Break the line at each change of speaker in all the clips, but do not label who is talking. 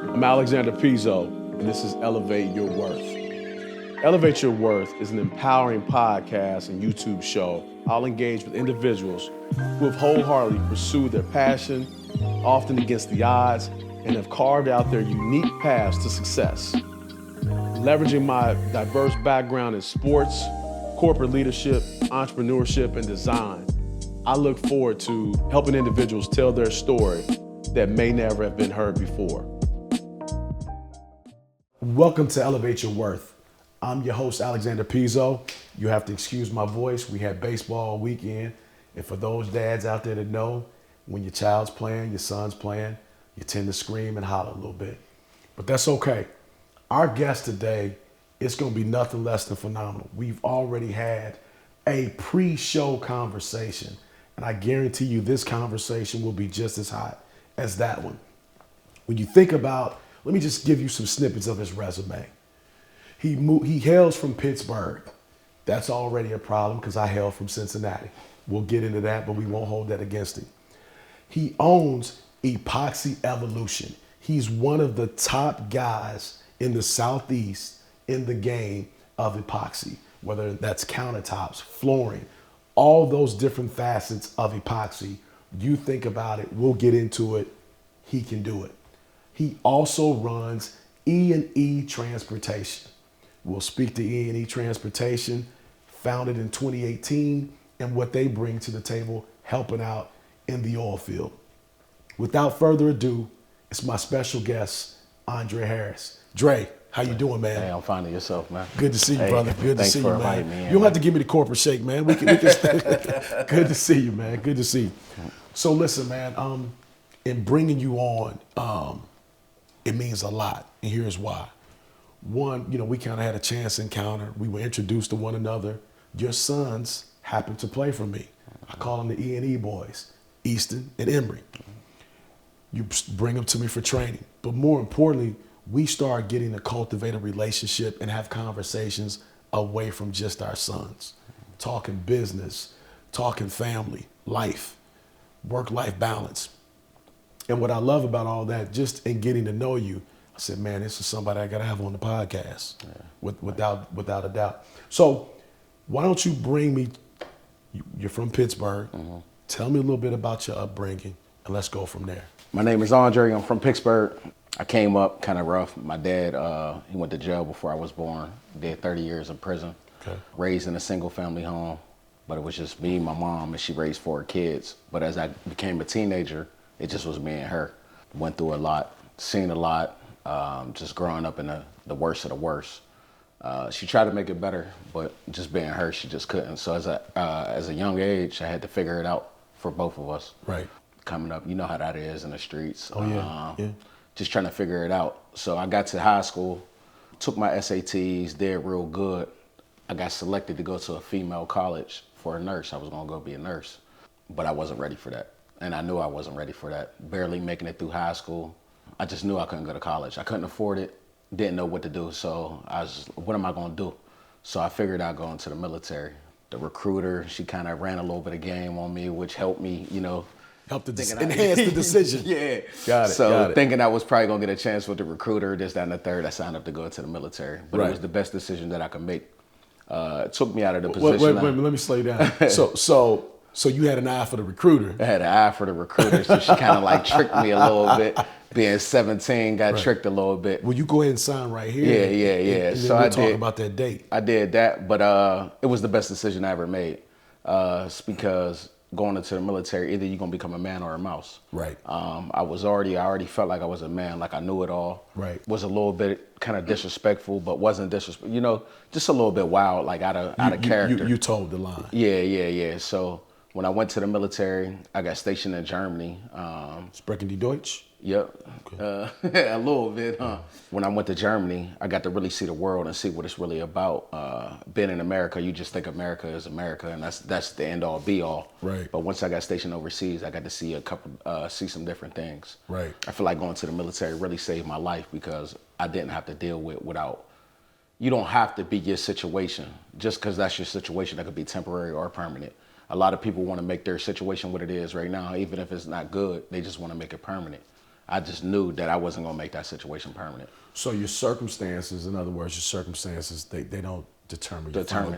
I'm Alexander Pezo, and this is Elevate Your Worth. Elevate Your Worth is an empowering podcast and YouTube show. I'll engage with individuals who have wholeheartedly pursued their passion, often against the odds, and have carved out their unique paths to success. Leveraging my diverse background in sports, corporate leadership, entrepreneurship, and design, I look forward to helping individuals tell their story that may never have been heard before. Welcome to Elevate Your Worth. I'm your host, Alexander Pezo. You have to excuse my voice. We had baseball all weekend. And for those dads out there that know, when your child's playing, your son's playing, you tend to scream and holler a little bit. But that's okay. Our guest today is going to be nothing less than phenomenal. We've already had a pre-show conversation, and I guarantee you this conversation will be just as hot as that one. When you think about, let me just give you some snippets of his resume. He hails from Pittsburgh. That's already a problem because I hail from Cincinnati. We'll get into that, but we won't hold that against him. He owns Epoxy Evolution. He's one of the top guys in the Southeast in the game of epoxy, whether that's countertops, flooring, all those different facets of epoxy. You think about it, we'll get into it, he can do it. He also runs E&E Transportation. We'll speak to E&E Transportation, founded in 2018, and what they bring to the table, helping out in the oil field. Without further ado, it's my special guest, Andre Harris. Dre, how you doing, man?
Hey, I'm finding yourself, man.
Good to see you, brother. Good to see you, man.
Thanks for inviting me in,
you don't have to give me the corporate shake, man. We can Good to see you, man. Good to see you. So listen, man, in bringing you on, it means a lot, and here's why. One, we kind of had a chance encounter. We were introduced to one another. Your sons happened to play for me. I call them the E&E boys, Easton and Emory. You bring them to me for training. But more importantly, we start getting to cultivate a relationship and have conversations away from just our sons. Talking business, talking family, life, work-life balance. And what I love about all that, just in getting to know you, I said, man, this is somebody I got to have on the podcast, without a doubt. So why don't you bring me, you're from Pittsburgh, tell me a little bit about your upbringing, and let's go from there.
My name is Andre. I'm from Pittsburgh. I came up kind of rough. My dad, he went to jail before I was born. Did 30 years in prison. Okay. Raised in a single family home, but it was just me and my mom, and she raised 4 kids. But as I became a teenager, it just was me and her. Went through a lot, seen a lot, just growing up in the worst of the worst. She tried to make it better, but just being her, she just couldn't. So as a young age, I had to figure it out for both of us.
Right.
Coming up, you know how that is in the streets.
Oh, yeah.
Just trying to figure it out. So I got to high school, took my SATs, did real good. I got selected to go to a female college for a nurse. I was gonna go be a nurse, but I wasn't ready for that. And I knew I wasn't ready for that. Barely making it through high school. I just knew I couldn't go to college. I couldn't afford it, didn't know what to do. So I was just, what am I gonna do? So I figured I'd go into the military. The recruiter, she kind of ran a little bit of game on me, which helped me,
Help to enhance the decision.
Yeah.
Got it.
So thinking I was probably going to get a chance with the recruiter, this, that, and the third, I signed up to go into the military. But It was the best decision that I could make. It took me out of the position.
Wait, let me slow you down. So you had an eye for the recruiter.
I had an eye for the recruiter, so she kind of like tricked me a little bit. Being 17, got tricked a little bit.
Well, you go ahead and sign right here.
Yeah.
And
so
we'll
I
talk
did.
about that date.
I did that, but it was the best decision I ever made. It's because going into the military, either you're gonna become a man or a mouse.
Right.
I already felt like I was a man, like I knew it all.
Right.
Was a little bit kind of disrespectful, but wasn't disrespectful. Just a little bit wild, like out of character.
You told the line.
Yeah. So when I went to the military, I got stationed in Germany.
Sprechen die Deutsch?
Yep. Okay. A little bit, huh? When I went to Germany, I got to really see the world and see what it's really about. Being in America, you just think America is America, and that's the end all be all.
Right.
But once I got stationed overseas, I got to see see some different things.
Right.
I feel like going to the military really saved my life because I didn't have to deal without. You don't have to be your situation. Just because that's your situation, that could be temporary or permanent. A lot of people want to make their situation what it is right now, even if it's not good, they just want to make it permanent. I just knew that I wasn't gonna make that situation permanent.
So your circumstances, in other words, your circumstances, they don't determine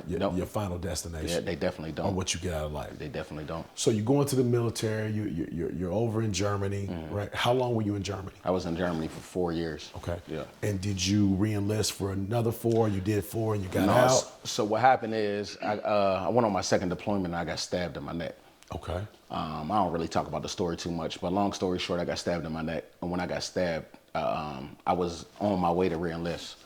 Nope.
your final destination.
Yeah, they definitely don't.
Or what you get out of life.
They definitely don't.
So you go into the military. You're over in Germany, right? How long were you in Germany?
I was in Germany for 4 years.
Okay.
Yeah.
And did you re-enlist for another 4? You did 4 and you got
No,
out?
so what happened is I went on my second deployment and I got stabbed in my neck.
Okay.
I don't really talk about the story too much, but long story short, I got stabbed in my neck. And when I got stabbed, I was on my way to re-enlist.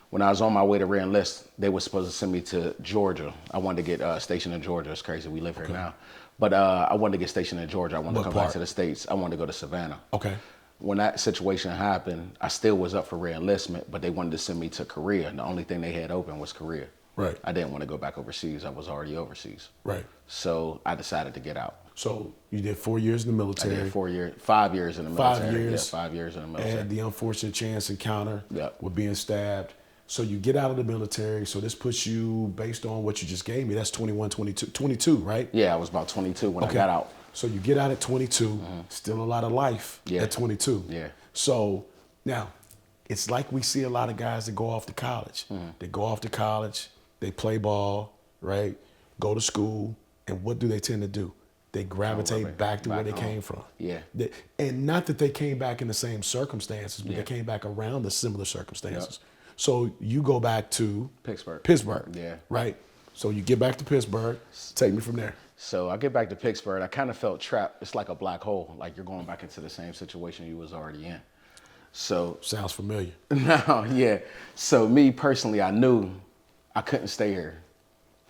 When I was on my way to re-enlist, they were supposed to send me to Georgia. I wanted to get stationed in Georgia. It's crazy, we live here now. But I wanted to get stationed in Georgia. I wanted to come back to the States. I wanted to go to Savannah.
Okay.
When that situation happened, I still was up for re-enlistment, but they wanted to send me to Korea. And the only thing they had open was Korea.
Right.
I didn't want to go back overseas. I was already overseas.
Right.
So I decided to get out.
So you did 4 years in the military.
I did 5 years in the military.
5 years.
Yeah, 5 years in the military.
And the unfortunate chance encounter
Yep.
with being stabbed. So you get out of the military. So this puts you, based on what you just gave me, that's 21, 22, right?
Yeah, I was about 22 when I got out.
So you get out at 22, still a lot of life at 22.
Yeah.
So now, it's like we see a lot of guys that go off to college. They go off to college, they play ball, right? Go to school, and what do they tend to do? They gravitate back to where they came from.
Yeah.
And not that they came back in the same circumstances, but they came back around the similar circumstances. So you go back to
Pittsburgh. Yeah.
Right? So you get back to Pittsburgh. Take me from there.
So I get back to Pittsburgh. I kind of felt trapped. It's like a black hole. Like you're going back into the same situation you was already in. So
Sounds familiar.
no, yeah. So me personally, I knew I couldn't stay here.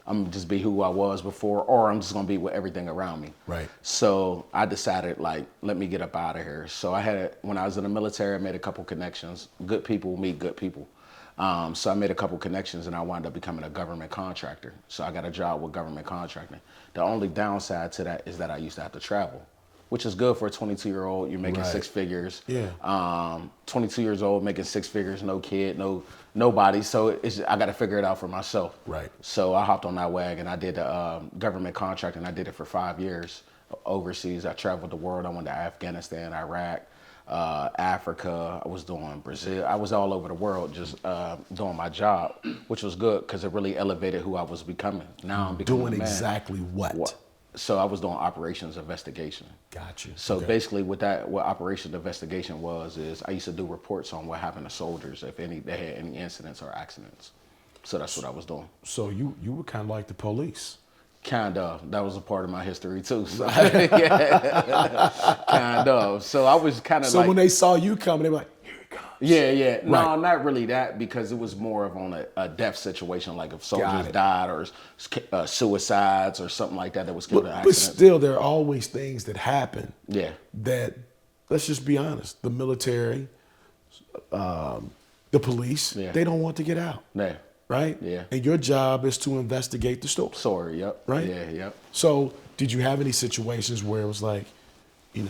I'm gonna just be who I was before, or I'm just gonna be with everything around me.
Right.
So I decided, like, let me get up out of here. So when I was in the military, I made a couple connections. Good people meet good people. So I made a couple connections and I wound up becoming a government contractor. So I got a job with government contracting. The only downside to that is that I used to have to travel, which is good for a 22-year-old. You're making 6 figures.
Yeah.
22 years old, making 6 figures, no kid, nobody. So I got to figure it out for myself.
Right.
So I hopped on that wagon. I did government contracting. I did it for 5 years overseas. I traveled the world. I went to Afghanistan, Iraq, Africa. I was doing Brazil. I was all over the world just doing my job, which was good because it really elevated who I was becoming. Now I'm becoming
Doing
a man.
exactly what?
So I was doing operations investigation.
Got you.
So basically what operations investigation is I used to do reports on what happened to soldiers if they had any incidents or accidents. So that's what I was doing.
So you were kind of like the police.
Kind of. That was a part of my history too. So, yeah, kind of. So I was kind of
So when they saw you coming, they were like, here he comes.
Yeah. No,
Right.
not really that, because it was more of on a death situation, like if soldiers died or suicides or something like that was killed in
But
accidents.
still, there are always things that happen
Yeah.
that, let's just be honest, the military, the police, they don't want to get out.
Yeah.
Right?
Yeah.
And your job is to investigate the story.
Sorry, yep.
Right?
Yeah, yep.
So did you have any situations where it was like, it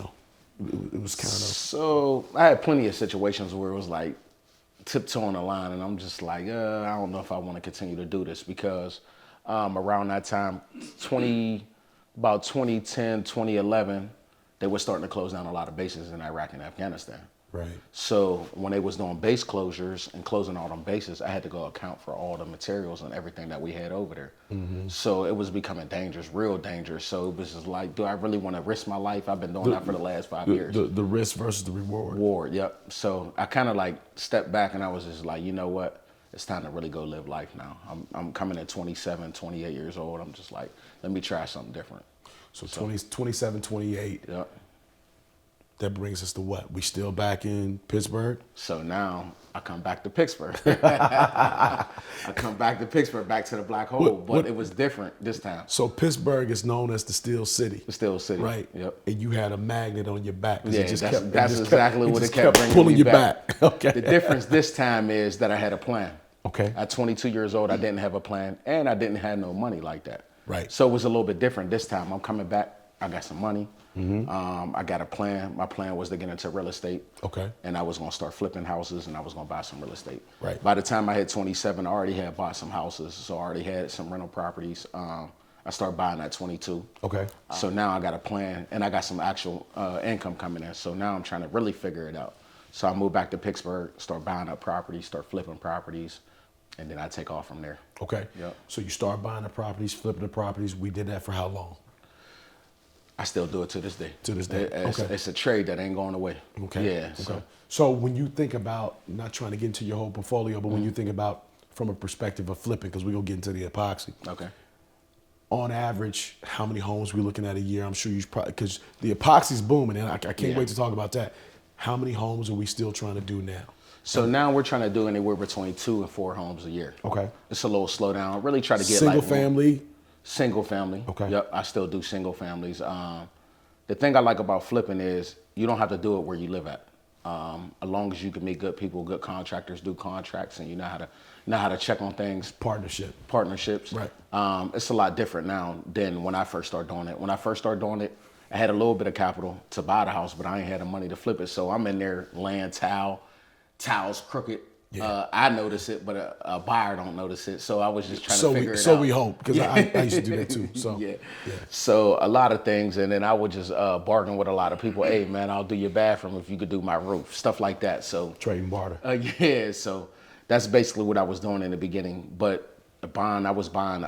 was kind of...
So I had plenty of situations where it was like tiptoeing the line, and I'm just like, I don't know if I want to continue to do this, because around that time, about 2010, 2011, they were starting to close down a lot of bases in Iraq and Afghanistan.
Right.
So when they was doing base closures and closing all them bases, I had to go account for all the materials and everything that we had over there. Mm-hmm. So it was becoming dangerous, real dangerous. So it was just like, do I really want to risk my life? I've been doing that for the last 5 years.
The risk versus the reward.
Yep. So I kind of like stepped back and I was just like, you know what? It's time to really go live life now. I'm coming at 27, 28 years old. I'm just like, let me try something different.
So 27, 28.
Yep.
That brings us to what? We still back in Pittsburgh?
So now I come back to Pittsburgh. I come back to Pittsburgh, back to the black hole, but it was different this time.
So Pittsburgh is known as the Steel City.
The Steel City.
Right.
Yep.
And you had a magnet on your back.
Yeah, that's exactly what it kept bringing
pulling
me
you
back.
Okay.
The difference this time is that I had a plan.
Okay.
At 22 years old, I didn't have a plan, and I didn't have no money like that.
Right.
So it was a little bit different this time. I'm coming back. I got some money.
Mm-hmm.
I got a plan. My plan was to get into real estate.
Okay.
And I was going to start flipping houses, and I was going to buy some real estate.
Right.
By the time I hit 27, I already had bought some houses, so I already had some rental properties. I I started buying at 22.
Okay.
So now I got a plan, and I got some actual income coming in. So now I'm trying to really figure it out. So I moved back to Pittsburgh, start buying up properties, start flipping properties, and then I take off from there.
Okay.
Yep.
So you start buying the properties, flipping the properties. We did that for how long?
I still do it to this day.
To this day. Okay.
It's a trade that ain't going away.
Okay.
Yeah.
Okay. So when you think about, not trying to get into your whole portfolio, but when you think about from a perspective of flipping, because we're going to get into the epoxy.
Okay.
On average, how many homes we looking at a year? I'm sure you probably, because the epoxy's booming, and I can't wait to talk about that. How many homes are we still trying to do now?
So now we're trying to do anywhere between 2 and 4 homes a year.
Okay.
It's a little slow down. Really try to get
Single family?
Single family.
Okay.
Yep, I still do single families. The thing I like about flipping is you don't have to do it where you live at. As long as you can meet good people, good contractors, do contracts, and you know how to check on things. Partnerships.
Right.
It's a lot different now than when I first started doing it. When I first started doing it, I had a little bit of capital to buy the house, but I ain't had the money to flip it. So I'm in there laying towels crooked.
Yeah.
I notice it, but a buyer don't notice it. So I was just trying to figure it out.
So we hope, because I used to do that too. So
yeah. So a lot of things, and then I would just bargain with a lot of people. Hey man, I'll do your bathroom if you could do my roof, stuff like that. So
trade and barter.
Yeah. So that's basically what I was doing in the beginning. But I was buying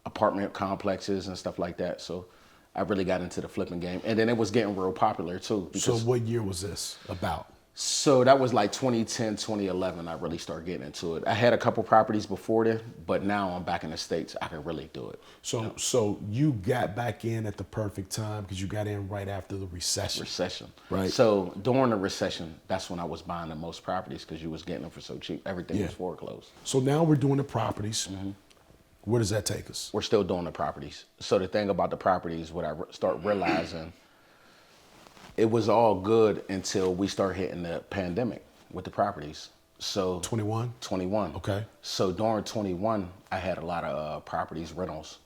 apartment complexes and stuff like that. So I really got into the flipping game, and then it was getting real popular too.
So what year was this about?
So that was like 2010, 2011, I really started getting into it. I had a couple properties before then, but now I'm back in the States, I can really do it.
So you got back in at the perfect time because you got in right after the recession.
Right. So during the recession, that's when I was buying the most properties because you was getting them for so cheap. Everything was foreclosed.
So now we're doing the properties. Mm-hmm. Where does that take us?
We're still doing the properties. So the thing about the properties, what I start realizing, it was all good until we start hitting the pandemic with the properties. So
21?
21.
Okay.
So during 21, I had a lot of properties rentals.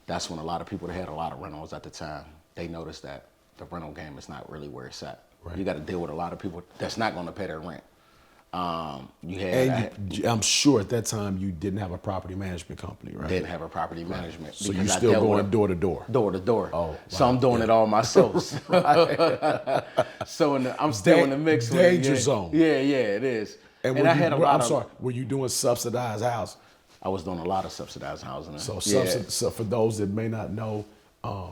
That's when a lot of people that had a lot of rentals at the time, they noticed that the rental game is not really where it's at. Right. You got to deal with a lot of people that's not going to pay their rent. I'm
sure at that time you didn't have a property management company, right?
Didn't have a property management.
So you're still going door to door?
Door to door.
Oh, wow.
So I'm doing it all myself. So I'm still in the mix.
Danger zone.
Yeah, it is. And I had a lot of...
were you doing subsidized housing?
I was doing a lot of subsidized housing.
So for those that may not know,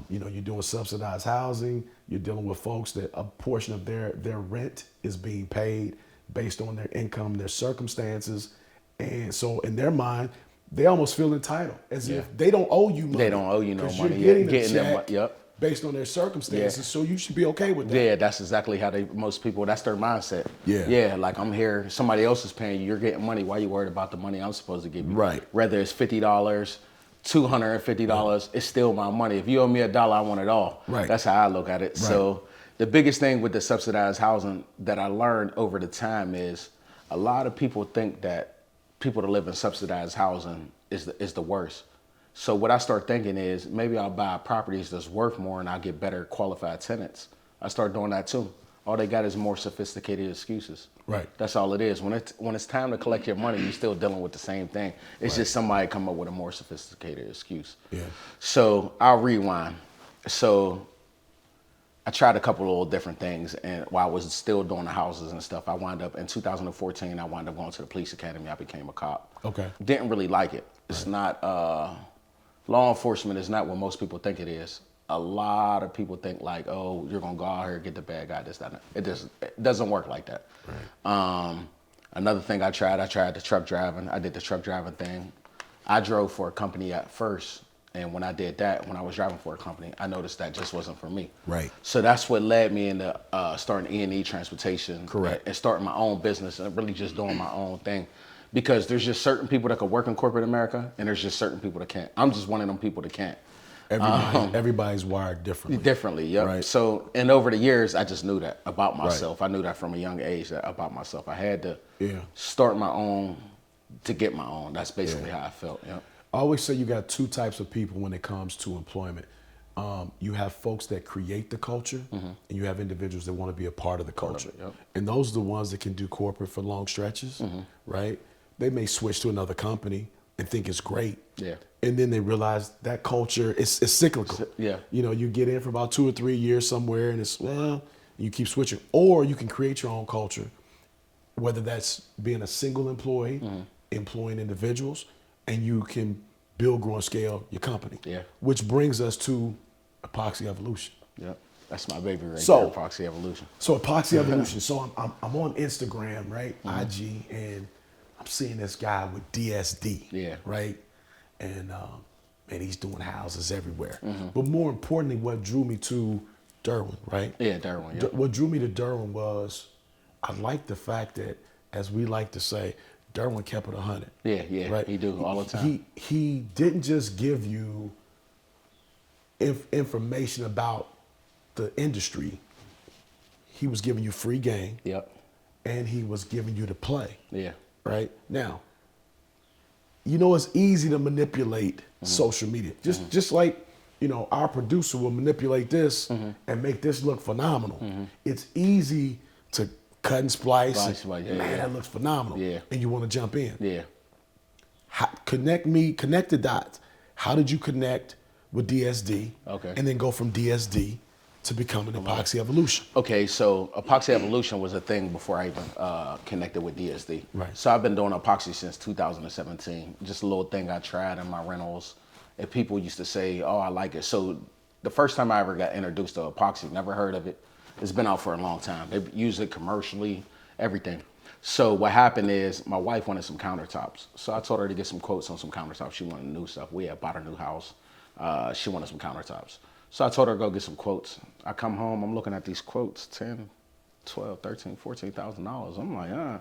you're doing subsidized housing, you're dealing with folks that a portion of their rent is being paid based on their income, their circumstances. And so in their mind, they almost feel entitled as if they don't owe you money.
They don't owe you no money.
You're getting a check based on their circumstances, so you should be okay with that.
Yeah, that's exactly how most people, that's their mindset. Yeah, like I'm here, somebody else is paying you, you're getting money, why are you worried about the money I'm supposed to give you?
Right.
Whether it's $50, $250, it's still my money. If you owe me $1, I want it all.
Right.
That's how I look at it. Right. So the biggest thing with the subsidized housing that I learned over the time is a lot of people think that people that live in subsidized housing is the worst. So what I start thinking is maybe I'll buy properties that's worth more and I'll get better qualified tenants. I start doing that too. All they got is more sophisticated excuses.
Right.
That's all it is. When it's time to collect your money, you're still dealing with the same thing. It's just somebody come up with a more sophisticated excuse. Yeah. So I'll rewind. So I tried a couple of little different things, and while I was still doing the houses and stuff, I wound up in 2014. I wound up going to the police academy. I became a cop. Okay. Didn't really like it. It's not law enforcement is not what most people think it is. A lot of people think like, oh, you're gonna go out here and get the bad guy. This, that. It doesn't work like that. Right. Another thing I tried the truck driving. I did the truck driving thing. I drove for a company at first. And when I did that, when I was driving for a company, I noticed that just wasn't for me. Right. So that's what led me into starting E&E transportation. Correct. And starting my own business and really just doing my own thing. Because there's just certain people that can work in corporate America, and there's just certain people that can't. I'm just one of them people that can't.
Everybody's wired differently.
Differently, yep. Right. So, and over the years, I just knew that about myself. Right. I knew that from a young age about myself. I had to start my own to get my own. That's basically how I felt. Yep.
I always say you got two types of people when it comes to employment. You have folks that create the culture, and you have individuals that want to be a part of the culture. And those are the ones that can do corporate for long stretches, right? They may switch to another company, and think it's great.
Yeah.
And then they realize that culture is cyclical.
Yeah.
You know, you get in for about 2 or 3 years somewhere and it's, well, you keep switching. Or you can create your own culture, whether that's being a single employee, employing individuals, and you can build, grow, and scale your company.
Yeah.
Which brings us to Epoxy Evolution.
Yep. That's my baby right
So-
there, Epoxy Evolution.
So Epoxy Evolution. So I'm on Instagram, right? IG, and I'm seeing this guy with DSD.
Yeah.
Right. And man, he's doing houses everywhere. But more importantly, what drew me to Derwin, right?
Yeah, Derwin. Yeah.
What drew me to Derwin was I like the fact that, as we like to say, Derwin kept it 100.
Yeah,
right?
he do all the time.
He didn't just give you information about the industry. He was giving you free game.
Yep.
And he was giving you the play.
Yeah.
Right? Now, you know, it's easy to manipulate social media. Just like, you know, our producer will manipulate this and make this look phenomenal. It's easy to cut and splice.
Yeah,
Man, that looks phenomenal.
Yeah.
And you want to jump in.
Yeah.
Connect the dots. How did you connect with DSD?
Okay.
And then go from DSD to becoming Epoxy Evolution.
Okay, so Epoxy Evolution was a thing before I even connected with DSD.
Right.
So I've been doing epoxy since 2017. Just a little thing I tried in my rentals. And people used to say, oh, I like it. So the first time I ever got introduced to epoxy, never heard of it. It's been out for a long time. They use it commercially, everything. So what happened is my wife wanted some countertops. So I told her to get some quotes on some countertops. She wanted new stuff. We had bought a new house. She wanted some countertops. So I told her to go get some quotes. I come home, I'm looking at these quotes, 10, 12, 13, $14,000. I'm like,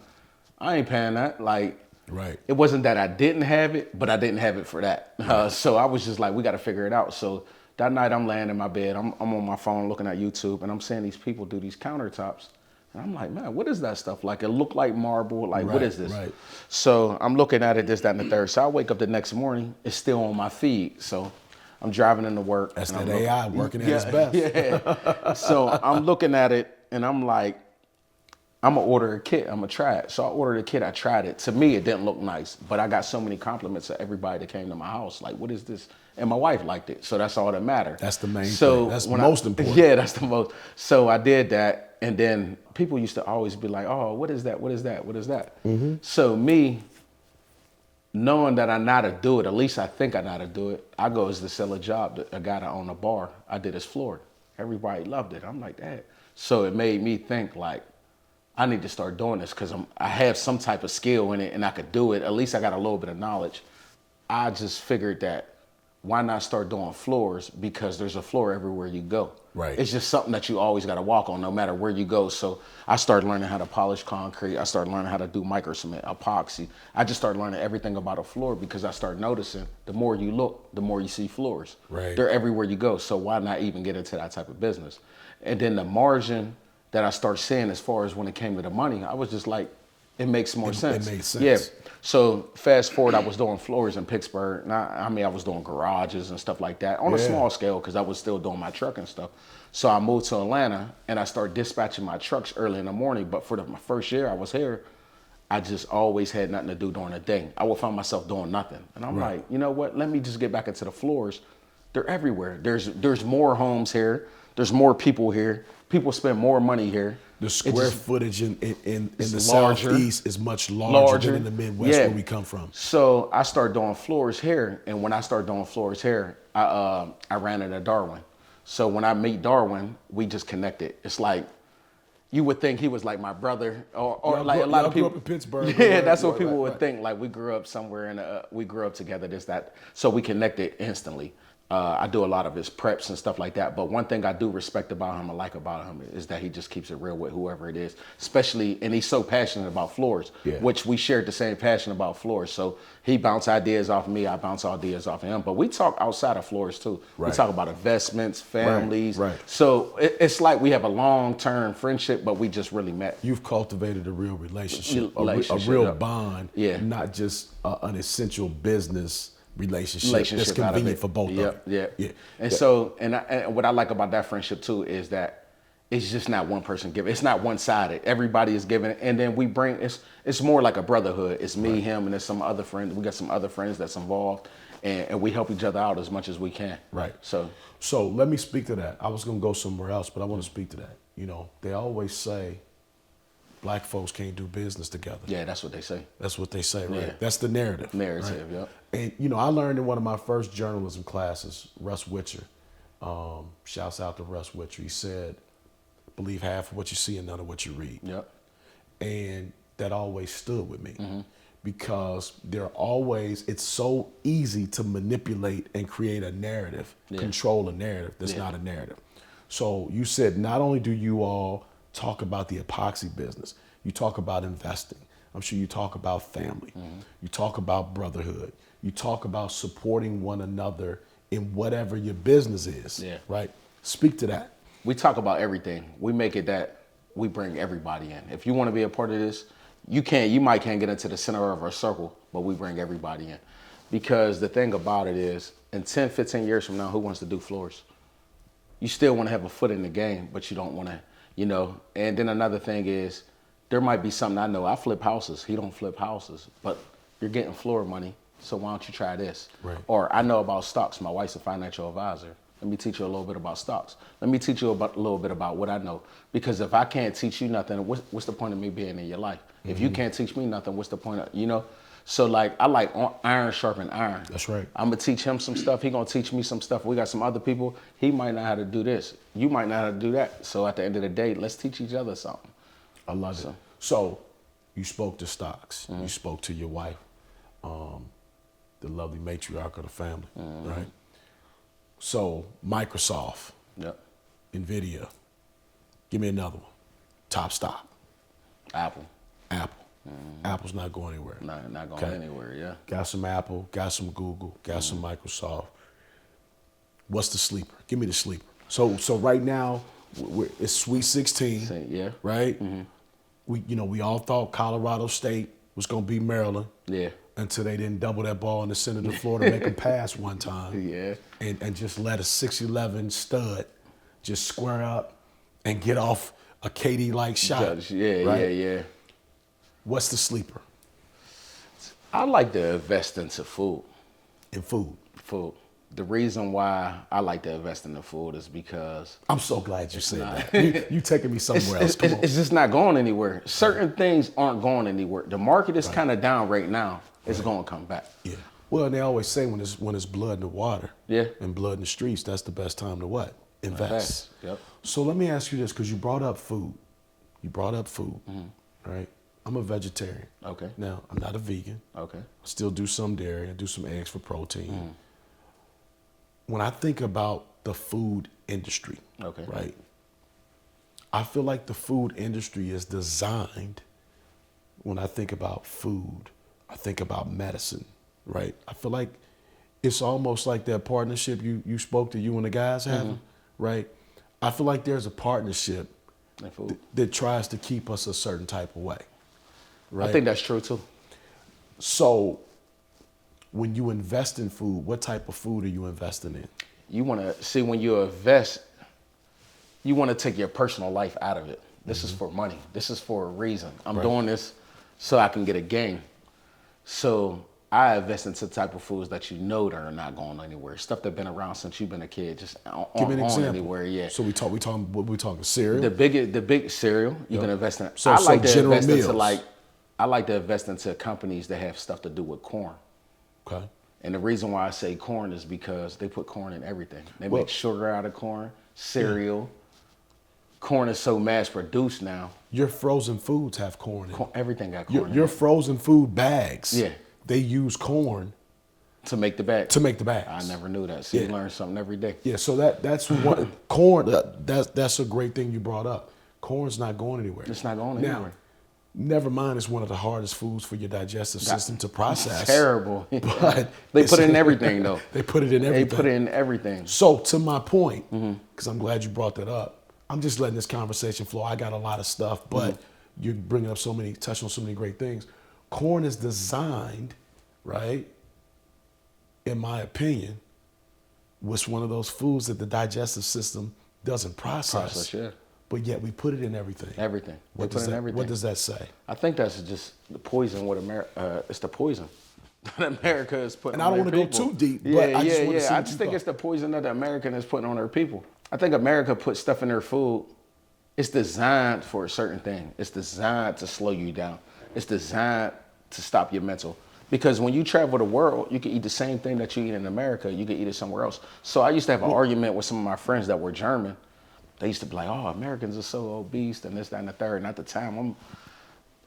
I ain't paying that. Like,
Right.
it wasn't that I didn't have it, but I didn't have it for that. So I was just like, we got to figure it out. So that night I'm laying in my bed, I'm on my phone looking at YouTube, and I'm seeing these people do these countertops. And I'm like, man, what is that stuff? Like, it looked like marble. Like, what is this?
Right.
So I'm looking at it, this, that, and the third. So I wake up the next morning, it's still on my feed. So I'm driving into work.
That's
and
that
I'm
AI working at its best.
Yeah. So I'm looking at it, and I'm like, I'm gonna order a kit. I'm gonna try it. So I ordered a kit. I tried it. To me, it didn't look nice, but I got so many compliments of everybody that came to my house. Like, what is this? And my wife liked it, so that's all that mattered.
That's the main thing. That's most important.
Yeah, that's the most. So I did that, and then people used to always be like, "Oh, what is that? What is that? What is that?" So me, knowing that I know how to do it, at least I think I know how to do it. I go as to sell a job to a guy that owned a bar. I did his floor. Everybody loved it. I'm like that. So it made me think like, I need to start doing this because I have some type of skill in it and I could do it. At least I got a little bit of knowledge. I just figured that why not start doing floors, because there's a floor everywhere you go.
Right.
It's just something that you always got to walk on no matter where you go. So I started learning how to polish concrete. I started learning how to do micro cement, epoxy. I just started learning everything about a floor because I started noticing the more you look, the more you see floors.
Right.
They're everywhere you go. So why not even get into that type of business? And then the margin that I start seeing as far as when it came to the money, I was just like, it makes more sense.
It makes sense.
Yeah. So fast forward, I was doing floors in Pittsburgh. I was doing garages and stuff like that on a small scale because I was still doing my truck and stuff. So I moved to Atlanta and I started dispatching my trucks early in the morning. But for my first year I was here, I just always had nothing to do during the day. I would find myself doing nothing. And I'm like, you know what? Let me just get back into the floors. They're everywhere. There's more homes here. There's more people here. People spend more money here.
The square footage in the
larger,
Southeast is much larger than in the Midwest where we come from.
So I started doing floors here, and when I started doing floors here, I ran into Darwin. So when I meet Darwin, we just connected. It's like, you would think he was like my brother, or like a lot of people
grew up in Pittsburgh.
Yeah, that's what people would think. Like we grew up somewhere and we grew up together. This that. So we connected instantly. I do a lot of his preps and stuff like that. But one thing I do respect about him, I like about him, is that he just keeps it real with whoever it is. Especially, and he's so passionate about floors, which we shared the same passion about floors. So he bounced ideas off of me, I bounce ideas off of him. But we talk outside of floors too. We talk about investments, families.
Right.
So it's like we have a long-term friendship, but we just really met.
You've cultivated a real relationship, a
Relationship,
real bond, not just an essential business relationship that's convenient for both of you.
Yeah. And so, and what I like about that friendship too is that it's just not one person giving. It's not one sided. Everybody is giving, and then we bring. It's more like a brotherhood. It's me, him, and there's some other friends. We got some other friends that's involved, and we help each other out as much as we can.
Right.
So
let me speak to that. I was gonna go somewhere else, but I want to speak to that. You know, they always say black folks can't do business together.
yeah, that's what they say.
That's what they say, right?
Yeah.
That's the narrative.
Narrative,
right?
yep.
And you know, I learned in one of my first journalism classes, Russ Witcher. Shouts out to Russ Witcher. He said, "Believe half of what you see and none of what you read."
Yep.
And that always stood with me because it's so easy to manipulate and create a narrative, control a narrative that's not a narrative. So you said, not only do you all talk about the epoxy business, you talk about investing. I'm sure you talk about family. You talk about brotherhood. You talk about supporting one another in whatever your business is, right? Speak to that.
We talk about everything. We make it that we bring everybody in. If you want to be a part of this, you might can't get into the center of our circle, but we bring everybody in. Because the thing about it is, in 10, 15 years from now, who wants to do floors? You still want to have a foot in the game, but you don't want to, you know. And then another thing is, there might be something I know. I flip houses. He don't flip houses, but you're getting floor money, so why don't you try this?
Right.
Or I know about stocks. My wife's a financial advisor. Let me teach you a little bit about stocks. Let me teach you a little bit about what I know. Because if I can't teach you nothing, what's the point of me being in your life? If you can't teach me nothing, what's the point of, you know? So like, I like iron sharpen iron.
That's right.
I'm gonna teach him some stuff. He gonna teach me some stuff. We got some other people. He might know how to do this. You might know how to do that. So at the end of the day, let's teach each other something.
I love it. So you spoke to stocks. You spoke to your wife, the lovely matriarch of the family, right? So Microsoft, NVIDIA, give me another one. Top stock.
Apple.
Apple's not going anywhere.
Not going anywhere, yeah.
Got some Apple, got some Google, got some Microsoft. What's the sleeper? Give me the sleeper. So right now, it's Sweet 16,
Yeah.
right? We all thought Colorado State was going to beat Maryland.
Yeah.
Until they didn't double that ball in the center of the floor to make them pass one time.
Yeah.
And just let a 6'11" stud just square up and get off a KD-like shot.
Yeah.
What's the sleeper?
I like to invest into food.
In food?
Food. The reason why I like to invest in the food is because...
I'm so glad you said that. You taking me somewhere else. Come on.
It's just not going anywhere. Certain things aren't going anywhere. The market is kind of down right now. It's going to come back.
Yeah. Well, and they always say when it's blood in the water and blood in the streets, that's the best time to what? Invest.
Yep.
So let me ask you this, because you brought up food. Right? I'm a vegetarian.
Okay.
Now, I'm not a vegan.
Okay.
I still do some dairy. I do some eggs for protein. When I think about the food industry, right? I feel like the food industry is designed, when I think about food, I think about medicine, right? I feel like it's almost like that partnership you spoke to, you and the guys having, right? I feel like there's a partnership that tries to keep us a certain type of way, right?
I think that's true too.
So when you invest in food, what type of food are you investing in?
You want to see, when you invest, you want to take your personal life out of it. This is for money. This is for a reason. I'm doing this so I can get a gain. So I invest into the type of foods that you know that are not going anywhere. Stuff that's been around since you've been a kid, just
Give me an example.
Anywhere. Yeah.
So we talking cereal.
The big cereal you can invest in.
So General Mills.
I like to invest into companies that have stuff to do with corn.
Okay.
And the reason why I say corn is because they put corn in everything. They make sugar out of corn, cereal. Corn is so mass produced now.
Your frozen foods have corn in it.
Everything got corn in it.
Your frozen food bags,
Yeah.
they use corn
to make the bag.
to make the bags.
I never knew that. See, you learn something every day.
Yeah, so that's one corn. That's a great thing you brought up. Corn's not going anywhere.
It's not going
Now,
anywhere.
never mind, it's one of the hardest foods for your digestive system to process.
Terrible.
But
they put it in everything, though.
They put it in everything.
They put it in everything.
So to my point, because I'm glad you brought that up, I'm just letting this conversation flow. I got a lot of stuff, but you're bringing up touching on so many great things. Corn is designed, right, in my opinion, was one of those foods that the digestive system doesn't process. but yet we put it in everything.
Everything. They
What
put
does
in
that,
everything.
What does that say?
I think that's just the poison with America. It's the poison that America is putting
And I
on
don't
their
want to go
people.
too deep, but
Yeah,
I just
yeah,
want to see
yeah. I
what
just
you
think
thought.
it's the poison that the American is putting on their people. I think America puts stuff in their food. It's designed for a certain thing. It's designed to slow you down. It's designed to stop your mental. Because when you travel the world, you can eat the same thing that you eat in America. You can eat it somewhere else. So I used to have an argument with some of my friends that were German. They used to be like, oh, Americans are so obese and this, that, and the third. And at the time, I'm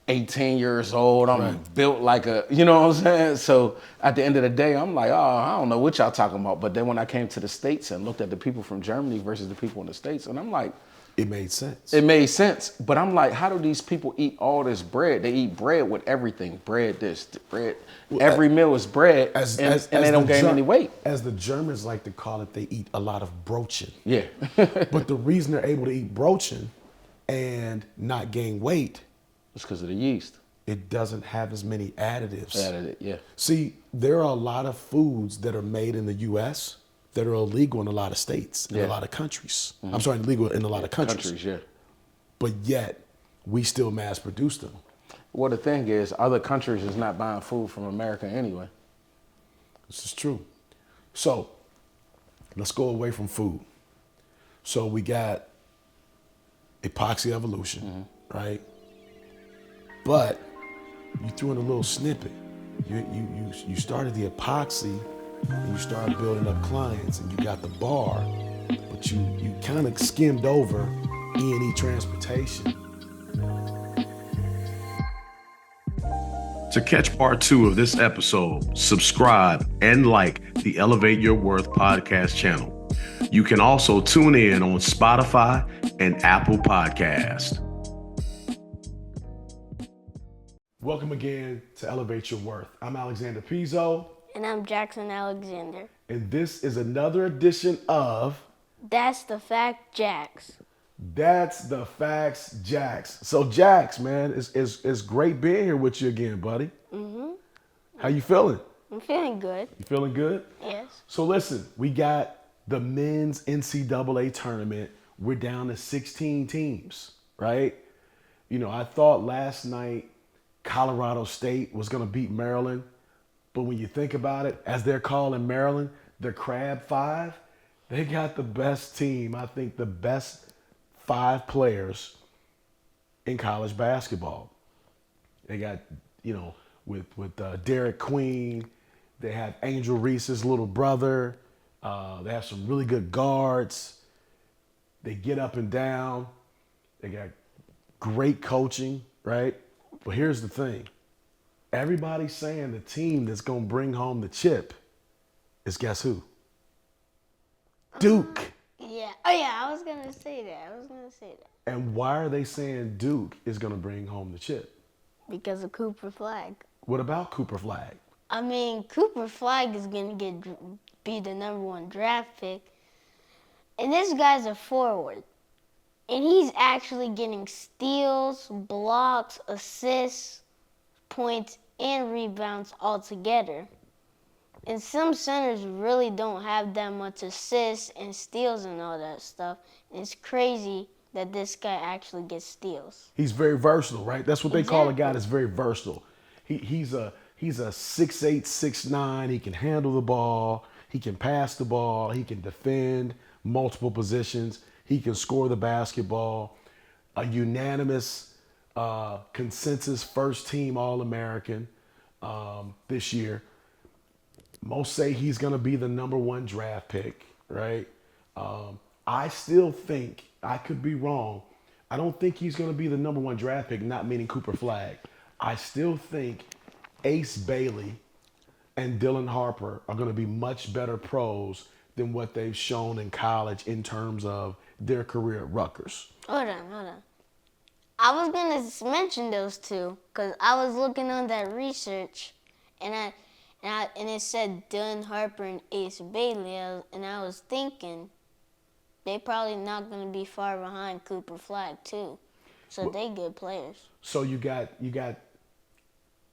18 years old. I'm built like a, you know what I'm saying? So at the end of the day, I'm like, oh, I don't know what y'all talking about. But then when I came to the States and looked at the people from Germany versus the people in the States, and I'm like,
It made sense.
it made sense. But I'm like, how do these people eat all this bread? They eat bread with everything. Bread this, bread. Every meal is bread, and they don't gain any weight.
As the Germans like to call it, they eat a lot of brochen.
Yeah.
But the reason they're able to eat brochen and not gain weight,
It's because of the yeast.
it doesn't have as many additives.
Added it, yeah.
See, there are a lot of foods that are made in the U.S. that are illegal in a lot of states, in a lot of countries. I'm sorry, illegal in a lot of countries.
Yeah.
But yet, we still mass produce them.
Well, the thing is, other countries is not buying food from America anyway.
This is true. So, let's go away from food. So we got epoxy evolution, right? But you threw in a little snippet. You started the epoxy and you started building up clients and you got the bar, but you kind of skimmed over E&E transportation. To catch part 2 of this episode, subscribe and like the Elevate Your Worth podcast channel. You can also tune in on Spotify and Apple Podcast. Welcome again to Elevate Your Worth. I'm Alexander Pezo.
And I'm Jackson Alexander.
And this is another edition of
That's the Fact, Jax.
That's the Facts, Jax. So Jax, man, it's great being here with you again, buddy. Mm-hmm. How you feeling?
I'm feeling good.
You feeling good?
Yes.
So listen, we got the men's NCAA tournament. We're down to 16 teams, right? You know, I thought last night Colorado State was going to beat Maryland. But when you think about it, as they're calling Maryland, the Crab Five, they got the best team. I think the best 5 players in college basketball. They got, you know, with Derek Queen, they have Angel Reese's little brother. They have some really good guards. They get up and down. They got great coaching, right? But here's the thing. Everybody's saying the team that's going to bring home the chip is guess who? Duke.
Yeah. Oh, yeah, I was going to say that.
And why are they saying Duke is going to bring home the chip?
Because of Cooper Flag.
What about Cooper Flag?
I mean, Cooper Flag is going to be the #1 draft pick. And this guy's a forward. And he's actually getting steals, blocks, assists, points, and rebounds all together. And some centers really don't have that much assists and steals and all that stuff. And it's crazy that this guy actually gets steals.
He's very versatile, right? That's what they call a guy that's very versatile. He's a 6'8", 6'9". He can handle the ball. He can pass the ball. He can defend multiple positions. He can score the basketball. A unanimous consensus first team All-American this year. Most say he's going to be the #1 draft pick, right? I still think, I could be wrong, I don't think he's going to be the #1 draft pick, not meaning Cooper Flag. I still think Ace Bailey and Dylan Harper are going to be much better pros than what they've shown in college in terms of their career at Rutgers.
Hold on. I was going to mention those two because I was looking on that research and it said Dylan Harper and Ace Bailey, and I was thinking they probably not going to be far behind Cooper Flag too. So they good players.
So you got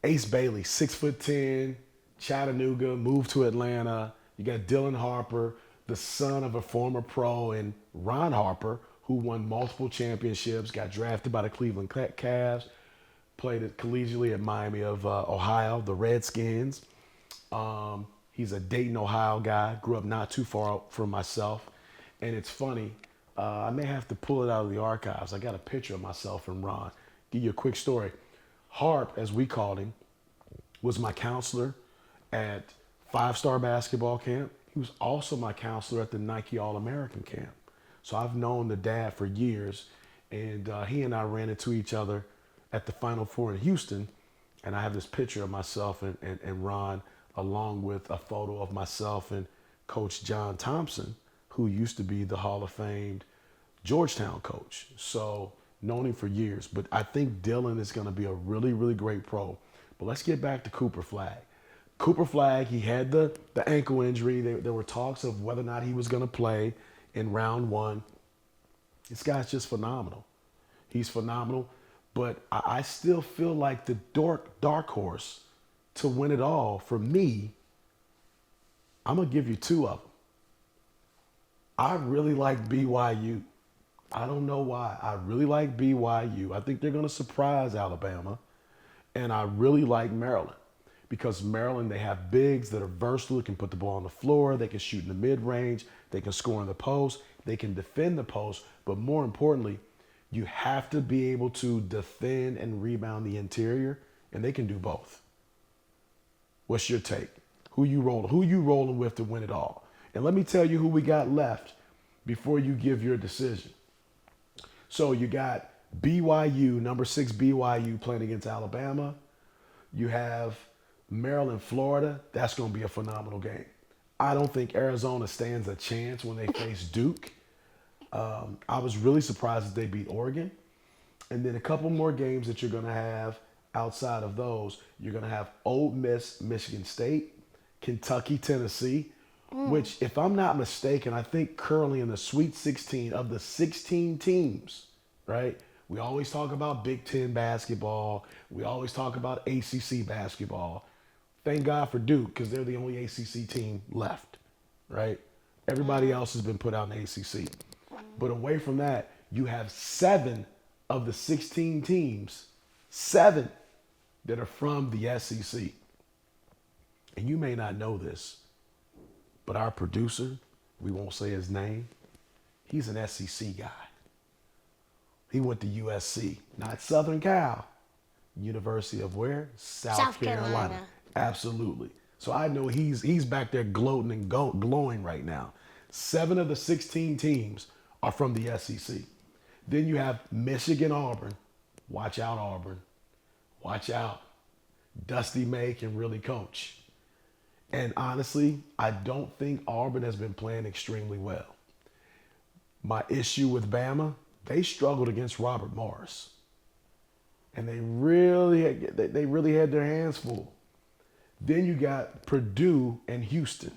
Ace Bailey, 6'10", Chattanooga, moved to Atlanta. You got Dylan Harper, the son of a former pro, and Ron Harper, who won multiple championships, got drafted by the Cleveland Cavs, played it collegiately at Miami of Ohio, the Redskins. He's a Dayton, Ohio guy. Grew up not too far out from myself. And it's funny, I may have to pull it out of the archives. I got a picture of myself and Ron. Give you a quick story. Harp, as we called him, was my counselor at five-star basketball camp. He was also my counselor at the Nike All-American camp. So I've known the dad for years, and he and I ran into each other at the Final Four in Houston, and I have this picture of myself and Ron, along with a photo of myself and Coach John Thompson, who used to be the Hall of Famed Georgetown coach. So known him for years, but I think Dylan is going to be a really, really great pro. But let's get back to Cooper Flagg. Cooper Flagg, he had the ankle injury. There were talks of whether or not he was going to play in round one. This guy's just phenomenal. He's phenomenal, but I still feel like the dark horse to win it all, for me, I'm going to give you two of them. I really like BYU. I don't know why. I really like BYU. I think they're going to surprise Alabama. And I really like Maryland because Maryland, they have bigs that are versatile, can put the ball on the floor, they can shoot in the mid-range, they can score in the post, they can defend the post, but more importantly, you have to be able to defend and rebound the interior, and they can do both. What's your take? Who you rolling with to win it all? And let me tell you who we got left before you give your decision. So you got BYU, number 6 BYU playing against Alabama. You have Maryland, Florida. That's going to be a phenomenal game. I don't think Arizona stands a chance when they face Duke. I was really surprised that they beat Oregon. And then a couple more games that you're going to have outside of those. You're going to have Ole Miss, Michigan State, Kentucky, Tennessee, which, if I'm not mistaken, I think currently in the Sweet 16 of the 16 teams, right? We always talk about Big Ten basketball. We always talk about ACC basketball. Thank God for Duke because they're the only ACC team left, right? Everybody else has been put out in the ACC. But away from that, you have 7 of the 16 teams, 7 that are from the SEC. And you may not know this, but our producer, we won't say his name, he's an SEC guy. He went to USC, not Southern Cal. University of where? South Carolina. Absolutely. So I know he's back there gloating and glowing right now. 7 of the 16 teams are from the SEC. Then you have Michigan, Auburn. Watch out, Auburn. Watch out. Dusty May can really coach. And honestly, I don't think Auburn has been playing extremely well. My issue with Bama, they struggled against Robert Morris. And they really had their hands full. Then you got Purdue and Houston.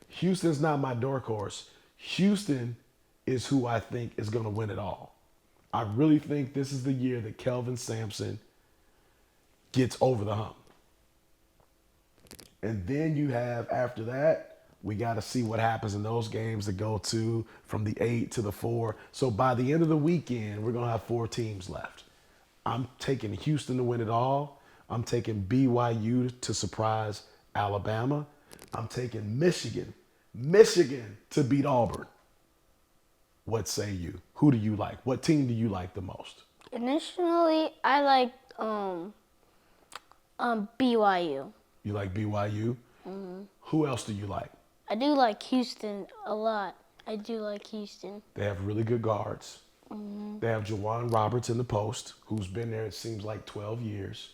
Houston's not my dark horse. Houston is who I think is going to win it all. I really think this is the year that Kelvin Sampson gets over the hump. And then you have, after that, we got to see what happens in those games that go to from the 8 to the 4. So by the end of the weekend, we're going to have 4 teams left. I'm taking Houston to win it all. I'm taking BYU to surprise Alabama. I'm taking Michigan to beat Auburn. What say you? Who do you like? What team do you like the most?
Initially, I like BYU.
You like BYU? Mm-hmm. Who else do you like?
I do like Houston a lot. I do like Houston.
They have really good guards. Mm-hmm. They have Jawan Roberts in the post, who's been there, it seems like 12 years.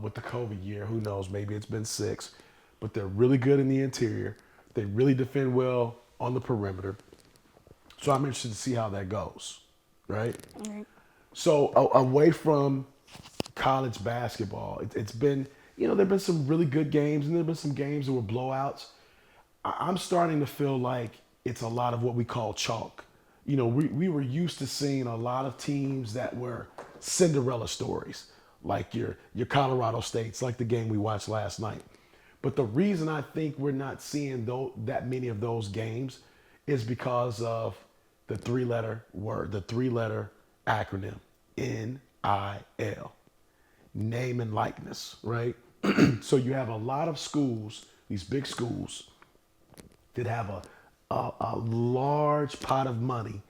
With the COVID year, who knows, maybe it's been 6. But they're really good in the interior. They really defend well on the perimeter. So I'm interested to see how that goes, right? Mm-hmm. So away from college basketball, it's been, there have been some really good games, and there have been some games that were blowouts. I'm starting to feel like it's a lot of what we call chalk. We were used to seeing a lot of teams that were Cinderella stories, like your Colorado States, like the game we watched last night. But the reason I think we're not seeing that many of those games is because of the three-letter word, the three-letter acronym, NIL, name and likeness, right? So you have a lot of schools, these big schools, that have a large pot of money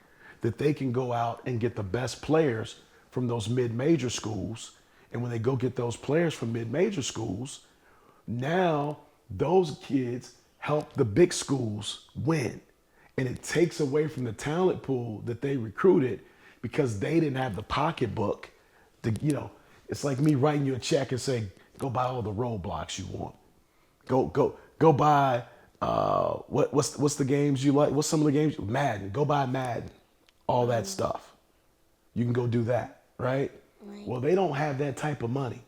that they can go out and get the best players from those mid-major schools. And when they go get those players from mid-major schools, now those kids help the big schools win. And it takes away from the talent pool that they recruited because they didn't have the pocketbook to, it's like me writing you a check and saying, go buy all the roadblocks you want. Go buy what's the games you like? What's some of the games? Madden. Go buy Madden. All that stuff. You can go do that, right? Well, they don't have that type of money.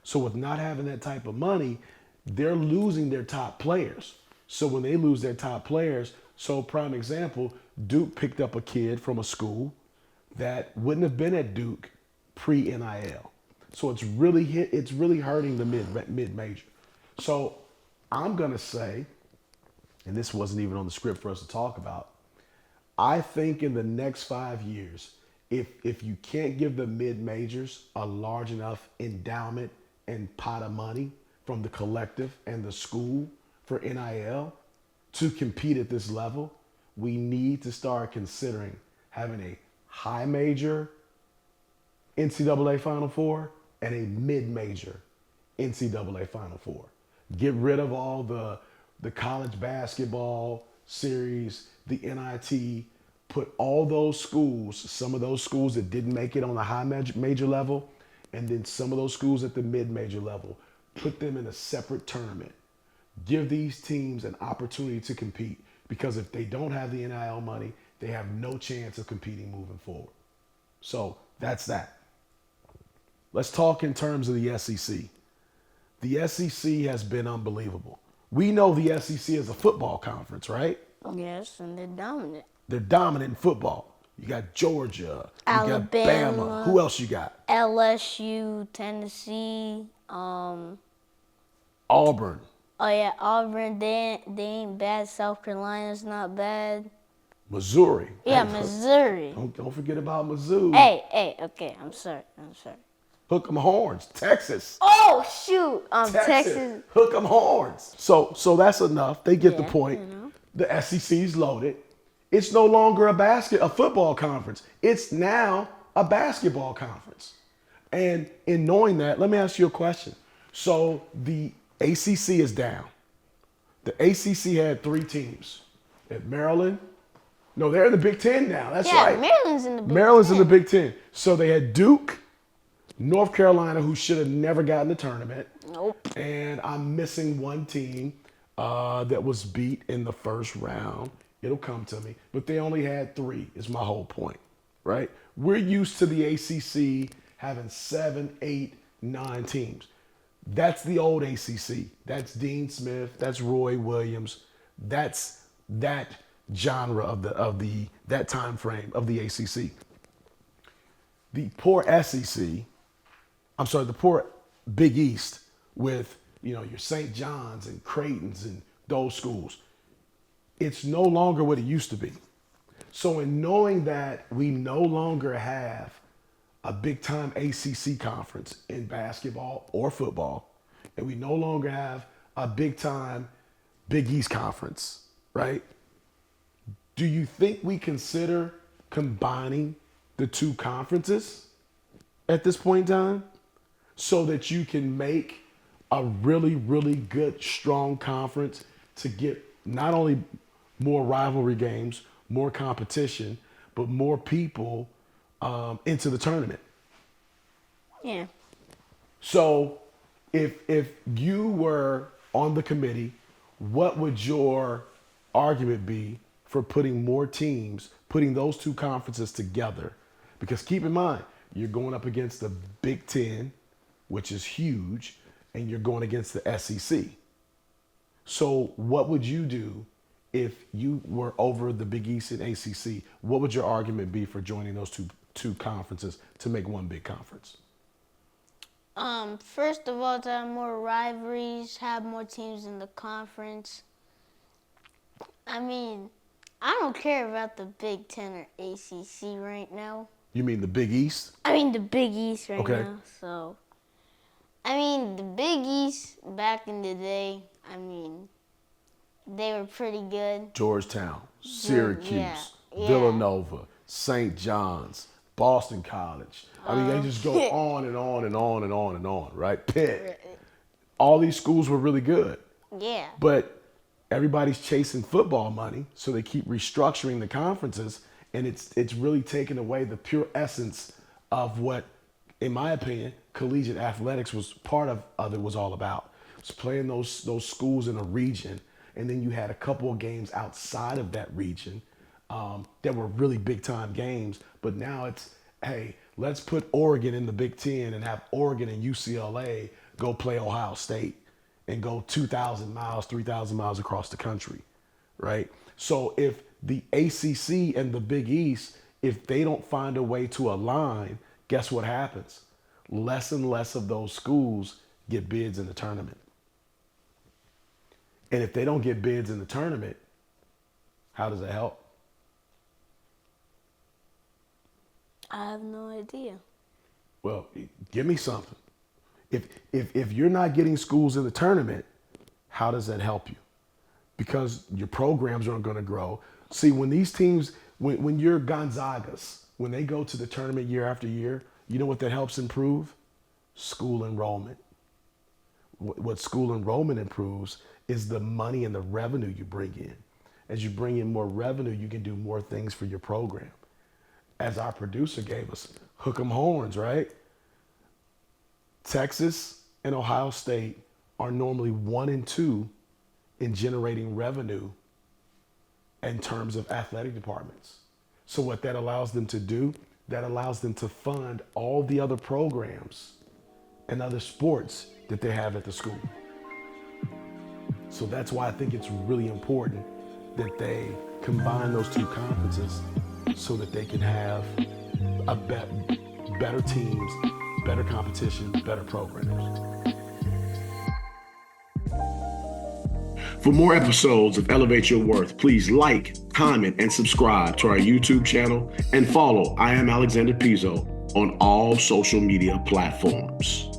So with not having that type of money, they're losing their top players. So when they lose their top players, so prime example, Duke picked up a kid from a school that wouldn't have been at Duke pre-NIL. So it's really hurting the mid-major. So I'm gonna say, and this wasn't even on the script for us to talk about, I think in the next 5 years, if you can't give the mid-majors a large enough endowment and pot of money from the collective and the school for NIL to compete at this level, we need to start considering having a high major NCAA Final Four and a mid-major NCAA Final Four. Get rid of all the college basketball series, the NIT, put all those schools, some of those schools that didn't make it on the high major level, and then some of those schools at the mid-major level, put them in a separate tournament. Give these teams an opportunity to compete, because if they don't have the NIL money, they have no chance of competing moving forward. So that's that. Let's talk in terms of the SEC. The SEC has been unbelievable. We know the SEC is a football conference, right?
Yes, and they're dominant.
They're dominant in football. You got Georgia,
Alabama.
you got Bama. Who else you got?
LSU, Tennessee,
Auburn.
Oh yeah, Auburn. They ain't bad. South Carolina's not bad.
Missouri.
Yeah, Missouri.
Don't forget about Mizzou.
Hey. Okay, I'm sorry.
Hook 'em horns. Texas.
Oh shoot, Texas.
Hook 'em horns. So that's enough. They get the
Yeah,
point. The SEC's loaded. It's no longer a football conference. It's now a basketball conference. And in knowing that, let me ask you a question. So the ACC is down. The ACC had 3 teams. At Maryland. No, they're in the Big Ten now. That's right.
Maryland's in the Big
Maryland's
Ten.
in the Big Ten. So they had Duke, North Carolina, who should have never gotten the tournament.
Nope.
And I'm missing one team that was beat in the first round. It'll come to me. But they only had 3, is my whole point, right? We're used to the ACC having 7, 8, 9 teams. That's the old ACC. That's Dean Smith. That's Roy Williams. That's that genre of that time frame of the ACC. The poor SEC, the poor Big East with your St. John's and Creighton's and those schools. It's no longer what it used to be. So in knowing that we no longer have a big time ACC conference in basketball or football, and we no longer have a big time Big East conference, right? Do you think we consider combining the 2 conferences at this point in time so that you can make a really, really good, strong conference to get not only more rivalry games, more competition, but more people into the tournament?
Yeah.
So if you were on the committee, what would your argument be for putting more teams, putting those 2 conferences together? Because keep in mind, you're going up against the Big Ten, which is huge, and you're going against the SEC. So what would you do if you were over the Big East and ACC? What would your argument be for joining those two conferences to make one big conference?
First of all, to have more rivalries, have more teams in the conference. I I don't care about the Big Ten or ACC right now.
You mean the Big East?
I mean the Big East right
Okay.
now. So, I mean the Big East back in the day. I mean, they were pretty good.
Georgetown, Syracuse,
yeah.
Villanova, St. John's, Boston College. I mean, they just go on and on and on and on and on, right? Pitt. All these schools were really good.
Yeah.
But everybody's chasing football money, so they keep restructuring the conferences, and it's really taken away the pure essence of what, in my opinion, collegiate athletics was part of it was all about. It's playing those schools in a region, and then you had a couple of games outside of that region that were really big time games. But now it's, hey, let's put Oregon in the Big Ten and have Oregon and UCLA go play Ohio State and go 2,000 miles, 3,000 miles across the country, right? So if the ACC and the Big East, if they don't find a way to align, guess what happens? Less and less of those schools get bids in the tournament. And if they don't get bids in the tournament, how does that help?
I have no idea.
Well, give me something. If you're not getting schools in the tournament, how does that help you? Because your programs aren't going to grow. See, when these teams, when you're Gonzagas, when they go to the tournament year after year, you know what that helps improve? School enrollment. What school enrollment improves is the money and the revenue you bring in. As you bring in more revenue, you can do more things for your program. As our producer gave us, hook 'em horns, right? Texas and Ohio State are normally 1 and 2 in generating revenue in terms of athletic departments. So what that allows them to do, that allows them to fund all the other programs and other sports that they have at the school. So that's why I think it's really important that they combine those two conferences so that they can have a better teams, better competition, better programs. For more episodes of Elevate Your Worth, please like, comment, and subscribe to our YouTube channel and follow I Am Alexander Pezo on all social media platforms.